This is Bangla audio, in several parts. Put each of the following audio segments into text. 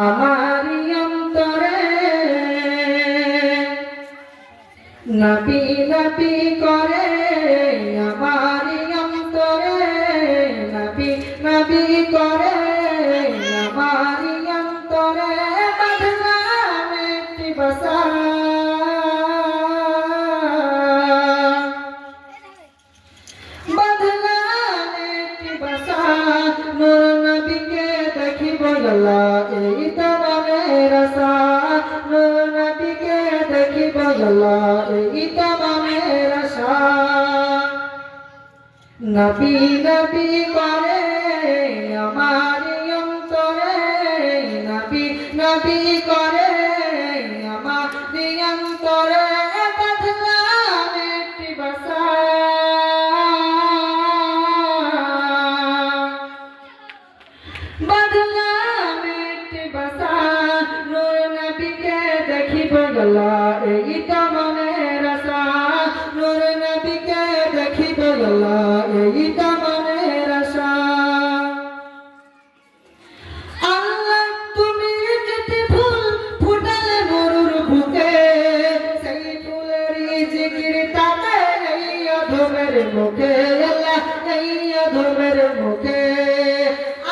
আমারি অন্তরে নবী নবী করে আমারি অন্তরে নবী নবী করে আমারি অন্তরে বাঁধলাম একটি বাসা বাঁধলাম একটি বাসা নূর নবীকে দেখিব আল্লাহ এই তো মনের আশা নূর নবীকে দেখিব আল্লাহ এই তো মনের আশা নবী নবী করে আমারি অন্তরে নবী নবী করে আমারি অন্তরে বাঁধলাম একটি বাসা বাঁধলাম একটি বাসা নূর নবীকে দেখিব আল্লাহ এই তো মনের আশা নূর নবীকে দেখিব আল্লাহ এই তো মনের আশা আল্লাহ তুমি যেতে ফুল ফুটালে মরুর বুকে সেই ফুলের জিকির তাতে এই অধমের মুখে আল্লাহ এই অধমের মুখে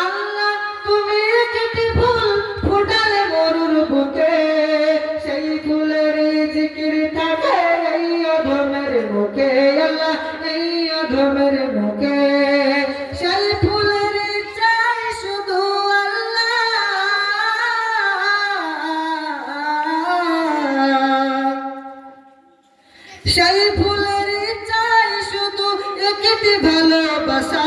আল্লাহ তুমি যেতে ফুল ফুটালে মরুর বুকে সেই ফুলের জিকির তাতে এই অধমের মুখে আল্লাহ এই অধমের মুখে সেই ফুলের চাই শুধু সেই ফুলের চাই শুধু একটি ভালোবাসা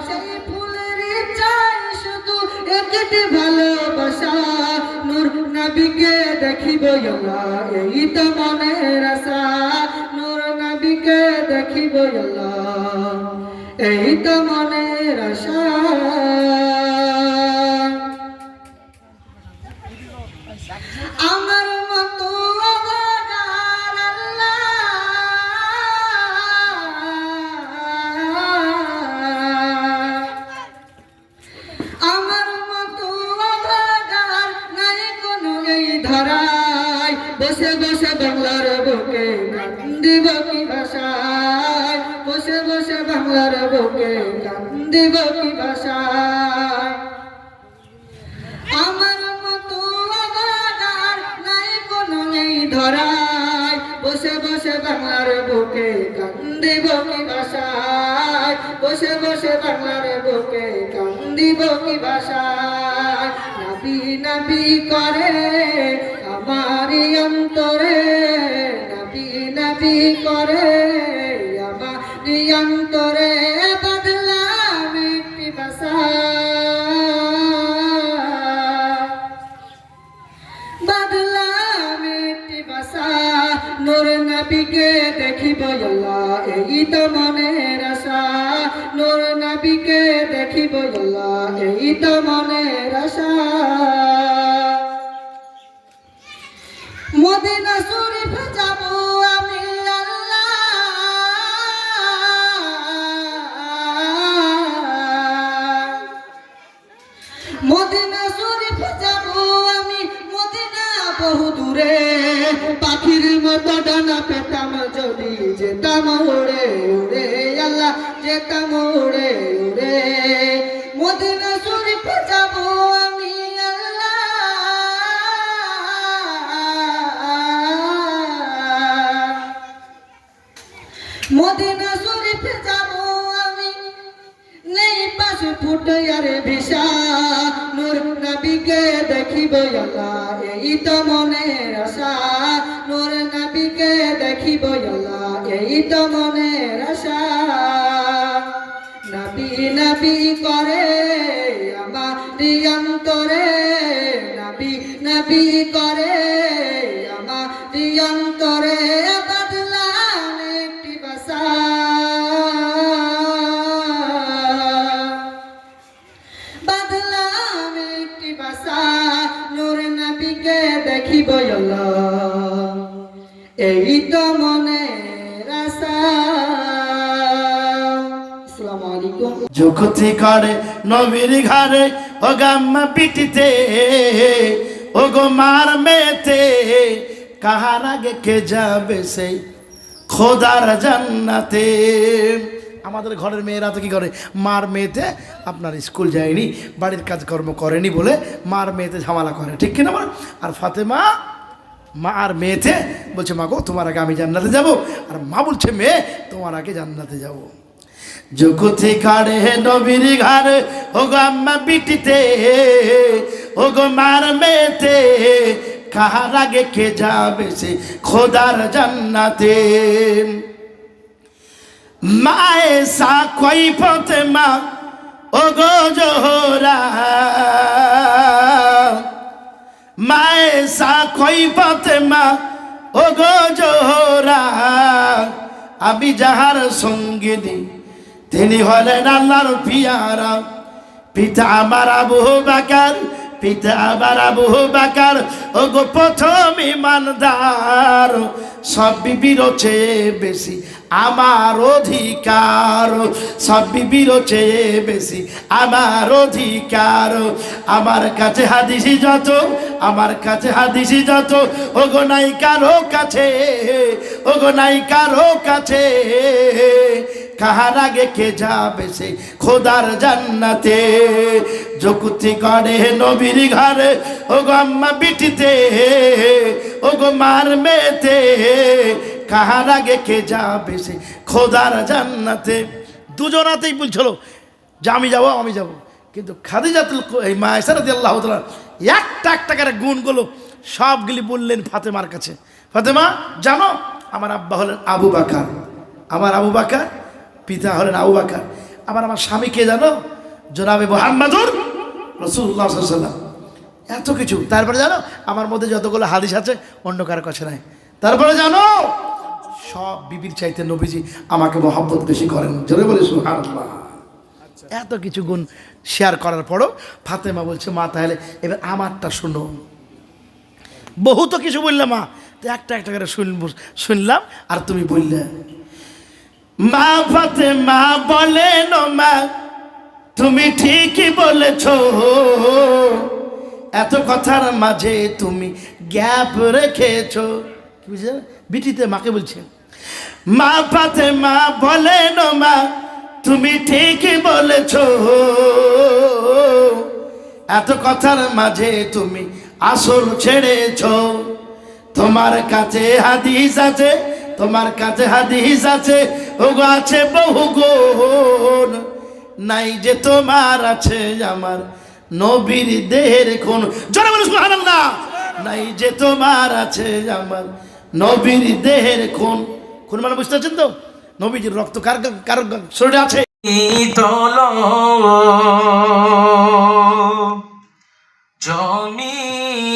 সেই ফুলের চাই শুধু একটি ভালোবাসা নূর নবীকে দেখিব আল্লাহ এই তো মনের আশা নূর নবীকে দেখিব আল্লাহ এই তো মনের আশা আমার মতো আমার মতো অভাগার নাই কোনো এই ধরায় বসে বসে বাংলার বুকে কান্দিব কি ভাষায় বসে বসে বাংলার বুকে কান্দিব কি ভাষায় আমার মতো অভাগার নাই কোনো এই ধরায় বসে বসে বাংলার বুকে কান্দিব কি ভাষায় বসে বসে বাংলার বুকে কান্দিব কি ভাষায় নবী নবী করে আমারি অন্তরে নবী নবী করে আমারি অন্তরে বাঁধলাম একটি বাসা বাঁধলাম একটি বাসা নূর নবীকে দেখিব আল্লাহ এই তো মনের আশা নূর নবীকে দেখিব আল্লাহ এই তো মনের আশা মদিনা শরীফ যাব আমি আল্লাহ মদিনা শরীফ যাব আমি মদিনা বহু দূরে পাখির মতো ডানা পেতাম যদি যেতাম উড়ে উড়ে আল্লাহ যেতাম উড়ে উড়ে মদিনা শরীফ যাব আমি আল্লাহ মদিনা শরীফ যাব আমি নেই পাশে ফুটে আরে ভিসা নূর নবীকে দেখিব আল্লাহ এই তো মনের আশা নূর নবীকে দেখিব আল্লাহ এই তো মনের আশা নবী নবী করে আমারি অন্তরে নবী নবী করে আমারি অন্তরে বাঁধলাম একটি বাসা বাঁধলাম একটি বাসা নূর নবীকে দেখিব আল্লাহ এই তো মনের আশা যুক্তি করে নবীর ঘরে ও গাম্মা পিটিতে গো মার মেতে কাহার আগে কে যাবে সেই খোদার জান্নাতে। আমাদের ঘরের মেয়েরা তো কি করে, মার মেয়েতে আপনার স্কুল যায়নি, বাড়ির কাজকর্ম করেনি বলে মার মেয়েতে ঝামেলা করে, ঠিক কিনা বল? আর ফাতেমা মা আর মেয়েতে বলছে, মা গো তোমার আগে আমি জান্নাতে যাব, আর মা বলছে মেয়ে তোমার আগে জান্নাতে যাব। জগতে কাড়ে নবীর ঘরে ও গো আম্মা বিটিতে, ও গো মার মেয়েতে কাহার আগে কে যাবে সে খোদার জান্নাতে। মায়ে সা কই পথে মা ও গো জোহরা, মায়ে সা কই পথে মা ও গো জোহরা, আমি যাহার সঙ্গিনী তিনি হলেন আল্লাহর পিয়ারা। পিতা আমার আবু বকর, পিতা আমার আবু বকর ও গো প্রথম ইমানদার, সব বিবির চেয়ে বেশি আমার অধিকার, সব বিবির চেয়ে বেশি আমার অধিকার। আমার কাছে হাদিসি যত, আমার কাছে হাদিসি যত, ও গো নাই কারো কাছে, ও গো নাই কারো কাছে, কাহার আগে কে যাবে সে খোদার জান্নাতে। যকুতি করে নবীর ঘরে ও গো আম্মা বিটিতে, ও গো মার মেয়েতে কাহার আগে কে যাবে সে খোদার জান্নাতে। দুজনাতেই বলছিল যে আমি যাব, আমি যাব, কিন্তু খাদিজাতুল এই মা আয়েশা রাদিয়াল্লাহু তাআলা একটা একটা করে গুণগুলো সবগুলি বললেন ফাতেমার কাছে। ফাতেমা জানো আমার আব্বা হলেন আবু বকর, আমার আবু বকর, পিতা হলেন আবু বকর, আমার স্বামী কে জানো, জনাবে মুহাম্মদুর রাসূলুল্লাহ সাল্লাল্লাহু আলাইহি ওয়াসাল্লাম। এত কিছু। তারপরে জানো আমার মধ্যে যতগুলো হাদিস আছে অন্য কারো কাছে নাই। তারপরে জানো সব বিবির চাইতে নবীজি আমাকে মহব্বত বেশি করেন, জোরে বলে সুবহানাল্লাহ। এত কিছু গুণ শেয়ার করার পরও ফাতেমা বলছে, মা তাহলে এবার আমারটা শুনো। বহু তো কিছু বললে মা, তো একটা একটা করে শুনলাম আর তুমি বললে। মা ফাতেমা বলেন, মা তুমি ঠিকই বলেছ, এত কথার মাঝে তুমি গ্যাপ রেখেছ। কি বুঝলে বিটিতে মাকে বলছে, মা ফাতেমা বলেন, মা তুমি ঠিকই বলেছ, এত কথার মাঝে তুমি আসল ছেড়েছ। তোমার কাছে হাদিস আছে, তোমার কাছে হাদিস আছে, ওগো আছে বহু গুণ, নাই যে তোমার আছে আমার নবীর দেহের খুন। জোরে বলো সুবহানাল্লাহ। নাই যে তোমার আছে আমার নবীর দেহের খুন। খুন মানে বুঝতে পারছেন তো, নবীজির রক্ত কার কার শরীরে আছে। তোলো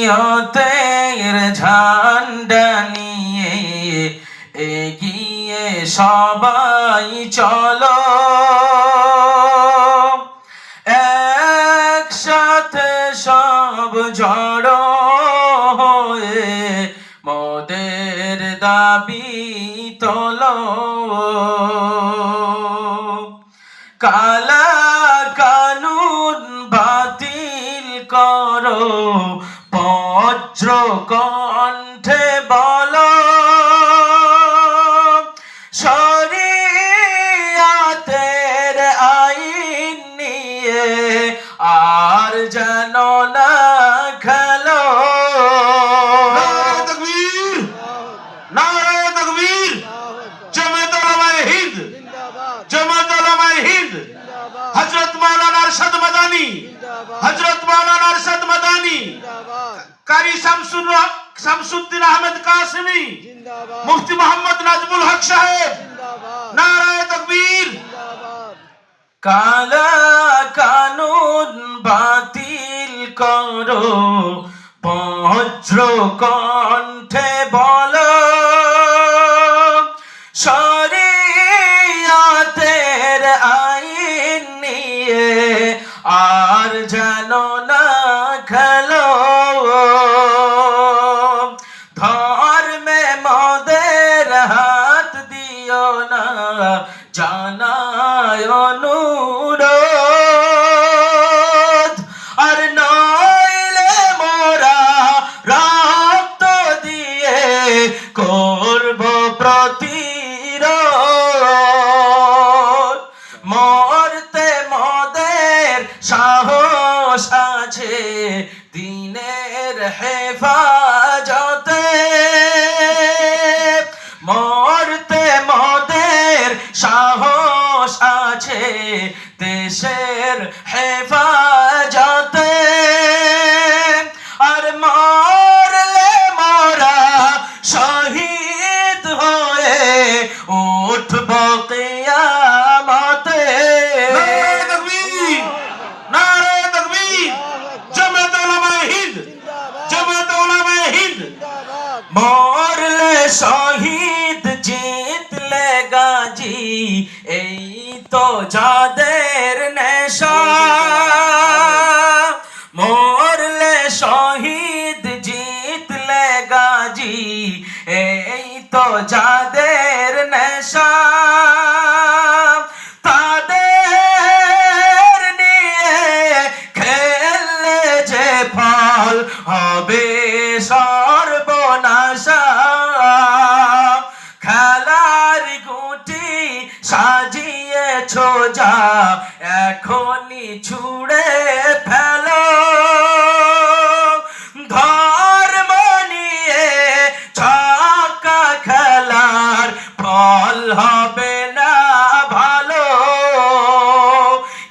জমিয়তের ঝান্ডা নিয়ে এগিয়ে সবাই চলো, একসাথে সব জড়ো হয়ে মোদের দাবি তোলো। কালা কানুন বাতিল করো, বজ্র কণ্ঠে বলো, শরিয়াতের আইন নিয়ে আর যেন না খেলো। নারে তাকবীর, নারে তাকবীর, জামাত উলামায়ে হিন্দ, জামাত উলামায়ে হিন্দ, হযরত মাওলানা আরশাদ মাদানী, হযরত মাওলানা আরশাদ মাদানী, কারি শামসুদ্দিন আহমেদ কাসেমি, মুফতি মোহাম্মদ নাজমুল হক সাহেব, নারায়ে তাকবীর। কালা কানুন বাতিল করো, বজ্র কণ্ঠে বলো, শরিয়াতের আইন নিয়ে আর যেন না খেলো। ধর্মে মদের হাত দিও না, জানায় অনুরোধ, আর নইলে মোরা প্রতিরোধ মরতে মোদের সাহস আছে দিনের হেফাজতে মরতে মোদের সাহস আছে দেশের হেফাজতে আর মরলে মোরা শহীদ হয়ে উঠব কিয়ামতে নারে তাকবীর নারে তাকবীর জামাত উলামায়ে হিন্দ জামাত উলামায়ে হিন্দ মরলে শহীদ জিতলে গাজী এই তো যাদের নেশা মরলে শহীদ জিতলে গাজী এই তো যাদের নেশা তাদের নিয়ে খেললে যে ফল হবে সর্বনাশা খেলার গুটি সাজিয়েছ যা এখনই ছুড়ে ফেলো ধর্ম নিয়ে ছক্কা খেলার ফল হবে না ভালো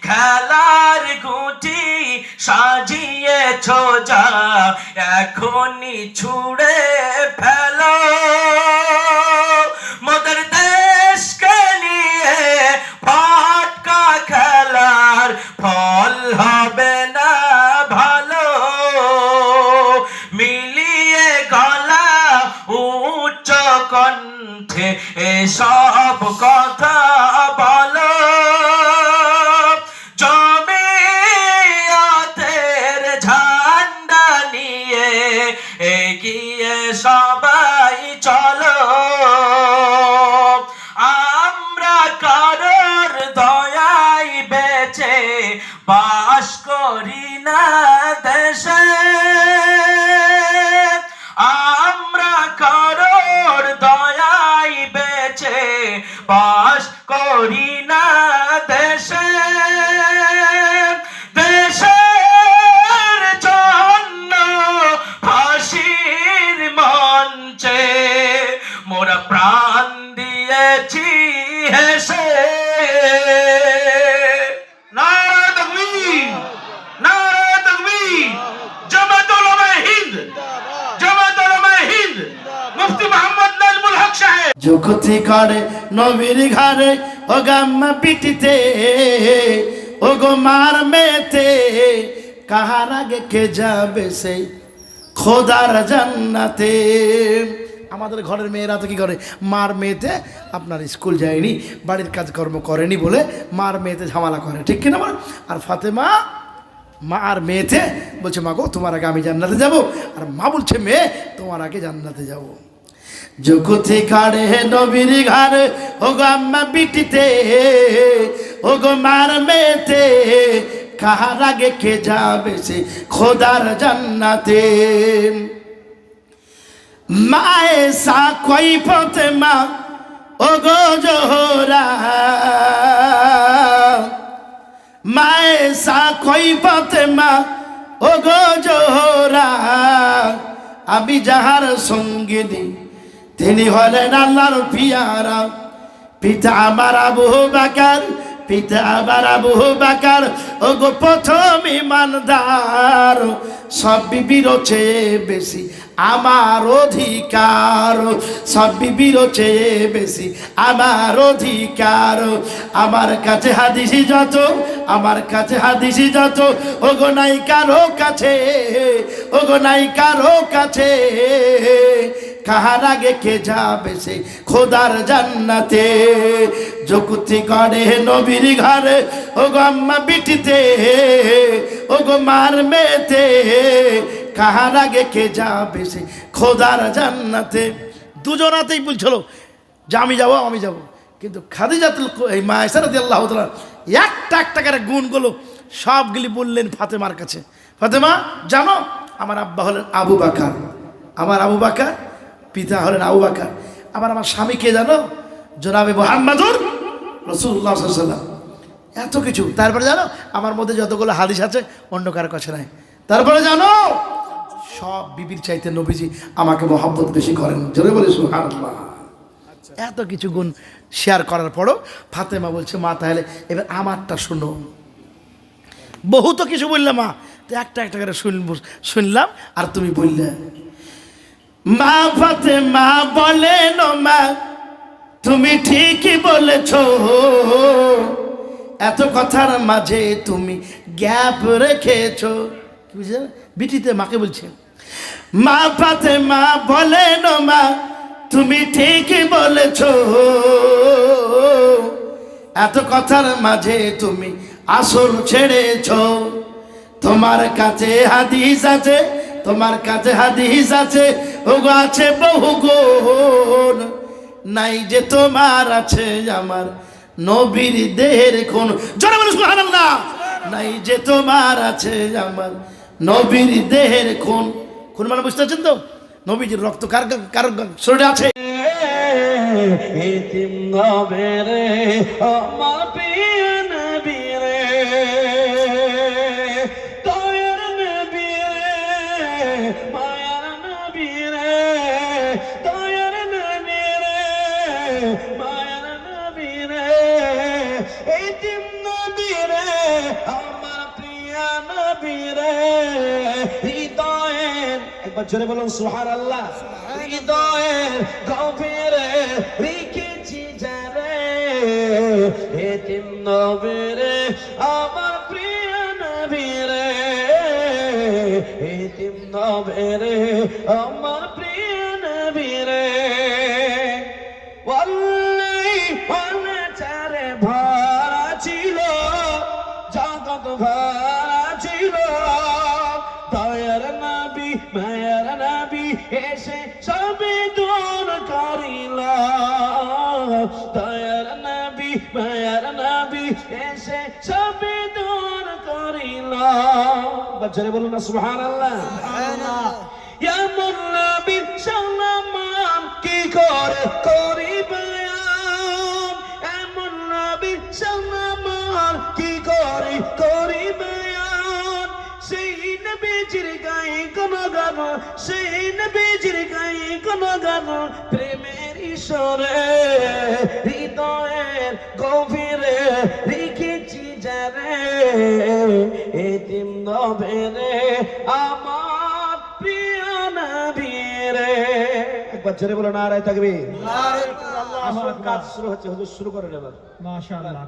খেলার গুটি সাজিয়েছ যা এখনই ছুড়ে ফেলো মোদের দেশকে নিয়ে ফাটকা খেলার ফল হবে না ভালো মিলিয়ে গলা উচ্চ কণ্ঠে এসব কথা বলো জমিয়তের ঝান্ডা নিয়ে এগিয়ে সবাই চলো আমরা কারোর দয়ায় বেঁচে বাস করি না দেশে আমরা কারোর দয়ায় বেঁচে বাস করি না দেশে দেশের জন্য ফাঁসির মঞ্চে মোরা প্রাণ দিয়েছি হেসে নারে তাকবীর নারে তাকবীর জামাত উলামায়ে হিন্দ জামাত উলামায়ে হিন্দ মুফতি মোহাম্মদ নাজমুল হক সাহেব যুক্তি করে নবীর ঘরে ও গাম্মা পিটিতে ও গো মার মেতে কাহার আগে কে যাবে সেই খোদার জান্নাতে আমাদের ঘরের মেয়েরা তো কি করে মার মেয়েতে আপনার স্কুল যায়নি বাড়ির কাজকর্ম করেনি বলে মার মেয়েতে ঝামেলা করে ঠিক কিনা বল আর ফাতেমা মা আর মেয়েতে বলছে মা গো তোমার আগে আমি জান্নাতে যাব আর মা বলছে মেয়ে তোমার আগে জান্নাতে যাব যুগতি কাড়ে নবীর ঘরে ও গো আম্মা বিটিতে ও গো মার মেয়েতে কাহার আগে কে যাবে সে খোদার জান্নাতে মায়ে সা কই পথে মা ও গো জোহরা মায়ে সা কই পথে মা ও গো জোহরা আমি যাহার সঙ্গিনী তিনি হলেন আল্লাহর পিয়ারা পিতা আমার আবু বকর পিতা আমার আবু বকর ও গো প্রথম ইমানদার সব বিবির চেয়ে বেশি আমার অধিকার সব বিবির চেয়ে বেশি আমার অধিকার আমার কাছে হাদিসি যত আমার কাছে হাদিসি যত ও গো নাই কারো কাছে ও গো নাই কারো কাছে কাহার আগে কে যাবে সে খোদার জান্নাতে যুক্তি করে নবীর ঘরে ও গো আম্মা বিটিতে ও গো মার মেয়েতে কাহার আগে কে যাবে সে খোদার জান্নাতে দুজনাতেই বলছিল যে আমি যাবো কিন্তু খাদিজাতুল এই মা আয়েশা রাদিয়াল্লাহু তাআলা একটা একটা করে গুণগুলো সবগুলি বললেন ফাতেমার কাছে ফাতেমা জানো আমার আব্বা হলেন আবু বকর আমার আবু বকর পিতা হলেন আবু বকর আবার আমার স্বামীকে জানো, জনাবে মুহাম্মাদুর রাসূলুল্লাহ সাল্লাল্লাহু আলাইহি ওয়াসাল্লাম। এত কিছু। তারপরে জানো আমার মধ্যে যতগুলো হাদিস আছে অন্য কারো কাছে নাই। তারপরে জানো সব বিবির চাইতে নবীজি আমাকে মহব্বত বেশি করেন। জোরে বলে সুবহানাল্লাহ। এত কিছু গুণ শেয়ার করার পরও ফাতেমা বলছে, মা তাহলে এবার আমারটা শুনো। বহু তো কিছু বললে মা, তো একটা একটা করে শুনলাম আর তুমি বললে। মা ফাতেমা বলেন, মা তুমি ঠিকই বলেছ, এত কথার মাঝে তুমি গ্যাপ রেখেছ। কি বুঝলে বিটিতে মাকে বলছে, মা ফাতেমা বলেন, মা তুমি ঠিকই বলেছ, এত কথার মাঝে তুমি আসল ছেড়েছ। তোমার কাছে হাদিস আছে, তোমার কাছে হাদিস আছে, ওগো আছে বহু গুণ, নাই যে তোমার আছে আমার নবীর দেহের খুন। জোরে বলো সুবহানাল্লাহ। নাই যে তোমার আছে আমার নবীর দেহের খুন। খুন মানে বুঝতে পারছেন তো? নবীজির রক্ত কার কার শরীরে আছে। এতিম নবেরে আমার প্রিয় নবী রে, দয়ার নবী রে, মায়ার নবী রে, দয়ার নবী রে, মায়ার নবী রে, এতিম নবী রে আমার প্রিয় নবী রে, হৃদয়ের, একবার জোরে বলুন সুবহানাল্লাহ, হৃদয়ের গভীরে রেখেছি যারে, এতিম নবী রে আমার প্রিয় নবী রে, এতিম নবী রে আমার প্রিয় নবী রে, ওয়াল্লাহি চারে ভরা ছিল, জগৎ ভরা ছিল, দয়ার নবী মায়ার নবী এসে সবে দূর করিল, দয়ার নবী মায়ার নবী এসে সবে দূর করিল। বাচ্চারে বলুন না সুবহানাল্লাহ। এমন নবীর সম্মান কি করে করি বয়ান, এমন নবীর সম্মান কি করে করি বয়ান, সেই নবীজির গায়ে কোন গান, সেই নবীজির গায়ে কোন গান, প্রেমের ঈশ্বরে হৃদয়ের গভীরে রেখেছি যারে, এতিম নবী রে আমার প্রিয় নবী রে। একবার জোরে বলো নারায়ে তাকবীর। আমার কাজ শুরু হচ্ছে, হুজুর শুরু করেন এবার। মাশাআল্লাহ।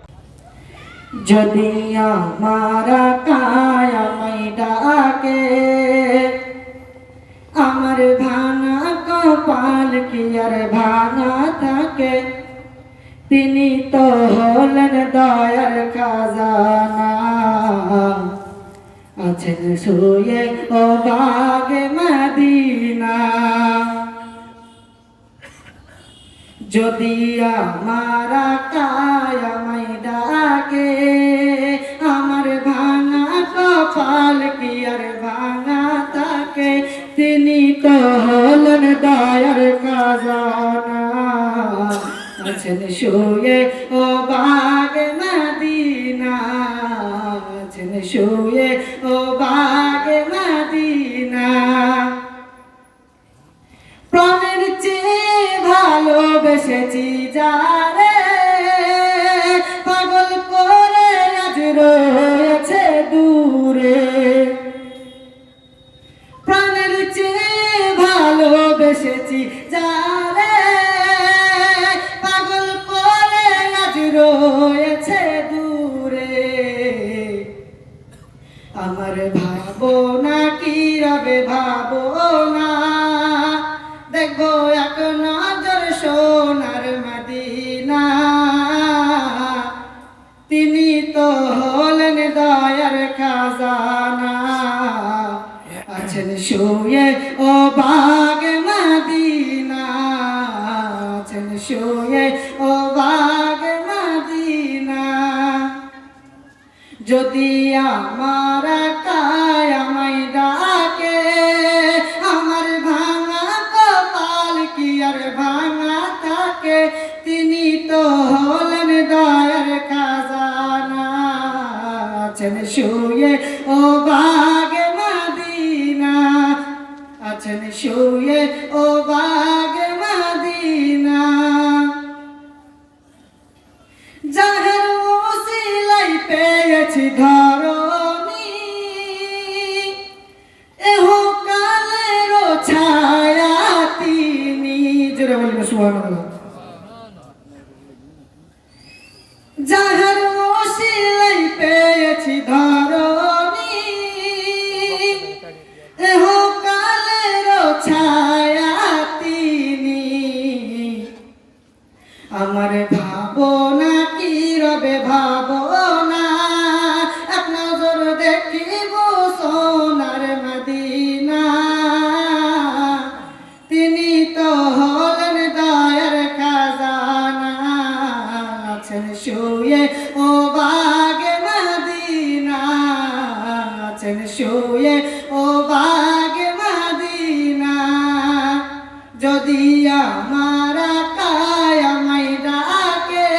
যদি আমার কায়ামাই ডাকে, আমার ভাঙা কপাল কি আর ভাঙা থাকে, তিনি তো হলেন দয়ার খাজানা, আছেন শুয়ে ও বাগে মদিনা। যদি আমার কায়ামাই ডাকে, আমার ভাঙা কপাল কি আর ভাঙা থাকে, তিনি তো হলেন দয়ার খাজানা, আছেন শুয়ে ও বাগে মদিনা, আছেন শুয়ে ও বাগে মদিনা। প্রাণের চেয়ে ভালোবেসেছি যারে, পাগল করে আজ রয়েছে দূরে, প্রাণের চেয়ে ভালোবেসেছি যারে, পাগল করে আজ রয়েছে দূরে। আমার ভাবনা কি রবে ভাবনা, দেখবো এক নজর সোনার মদিনা, তিনি তো হলেন দয়ার খাজানা, আছেন শুয়ে ও বাগে মদিনা, আছেন শুয়ে ও বাগে মদিনা। যদি আমার কায়ামাই ডাকে, আমার ভাঙা কপাল কি আর ভাঙা আছেন শুয়ে ও বাগে মদিনা যাহার ওসিলাই পেয়েছি ধরণী এহ কালের ছায়া তিনি জোরে বলবে সুবহানাল্লাহ যাহার ওসিলাই পেয়েছি ধরণী এহ কালের ছায়া তিনি আমার ভাবনা কি রবে ভাবনা এক নজর দেখিব সোনার মদিনা তিনি তো হলেন দয়ার খাজানা আছেন শুয়ে ও বাগে মদিনা আছেন শুয়ে ও বাগে মদিনা যদি আমার কায়ামাই ডাকে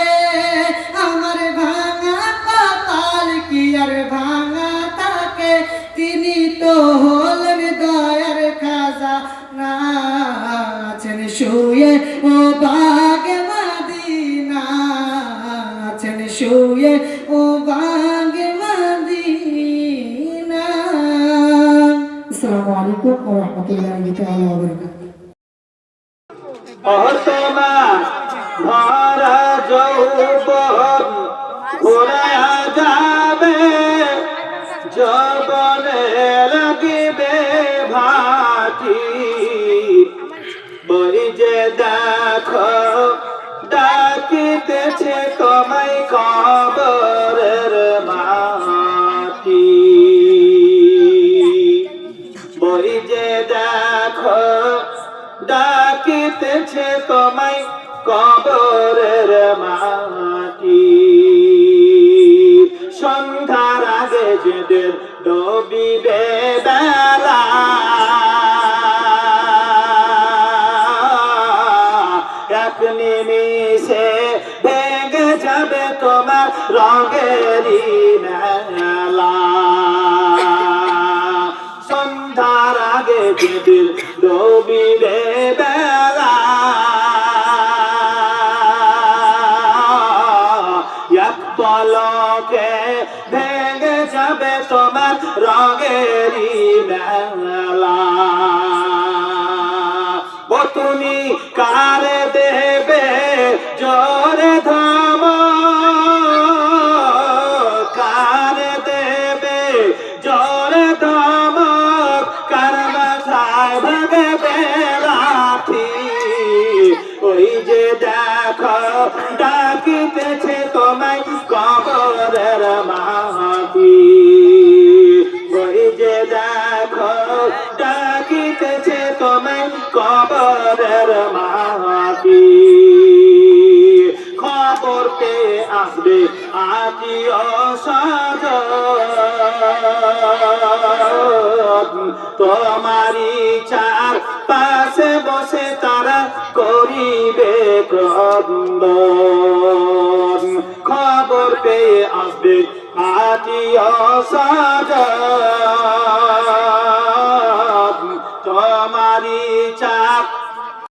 আমার ভাঙা কপাল কি আর ভাঙা তাকে তিনি তো হলেন দয়ার খাজানা আছেন শুয়ে ও বাগে মদিনা আছেন শুয়ে ও বাগে মদিনা আসসালামু আলাইকুম ওয়া রাহমাতুল্লাহি তাআলা ওয়া বারাকাতুহু তোমার ভরা যৌবন ঘুরায়া যাবে যৌবনে লাগিবে ভাটি বই যে দেখো ডাকিতেছে তোমায় কবরের মাটি বই যে দেখো ডাকিতেছে তোমায় কবরের মাটি সন্ধ্যার আগে যেদের ডবিবে বেলা এক নিমিষে ভেঙে যাবে তোমার রঙেরই মেলা সন্ধ্যার আগে যেদের ডবিবে বেলা এক পলকে ভেঙে যাবে তোমার রঙেরই মেলা ও তুমি কারে দেবে জোরে ধাম কারে দেবে জোরে ধাম কার মাথায় ভাগবে লাঠি ওই যে দেখো ডাকিতেছে তোমায় কবরের মাটি ওই যে দেখো ডাকিতেছে তোমায় কবরের মাটি খবর পেয়ে আসবে আত্মীয় স্বজন তোমারই চার পাশে বসে তারা করিবে ক্রন্দন খবর পেয়ে আসবে আত্মীয় স্বজন তোমারই চাপ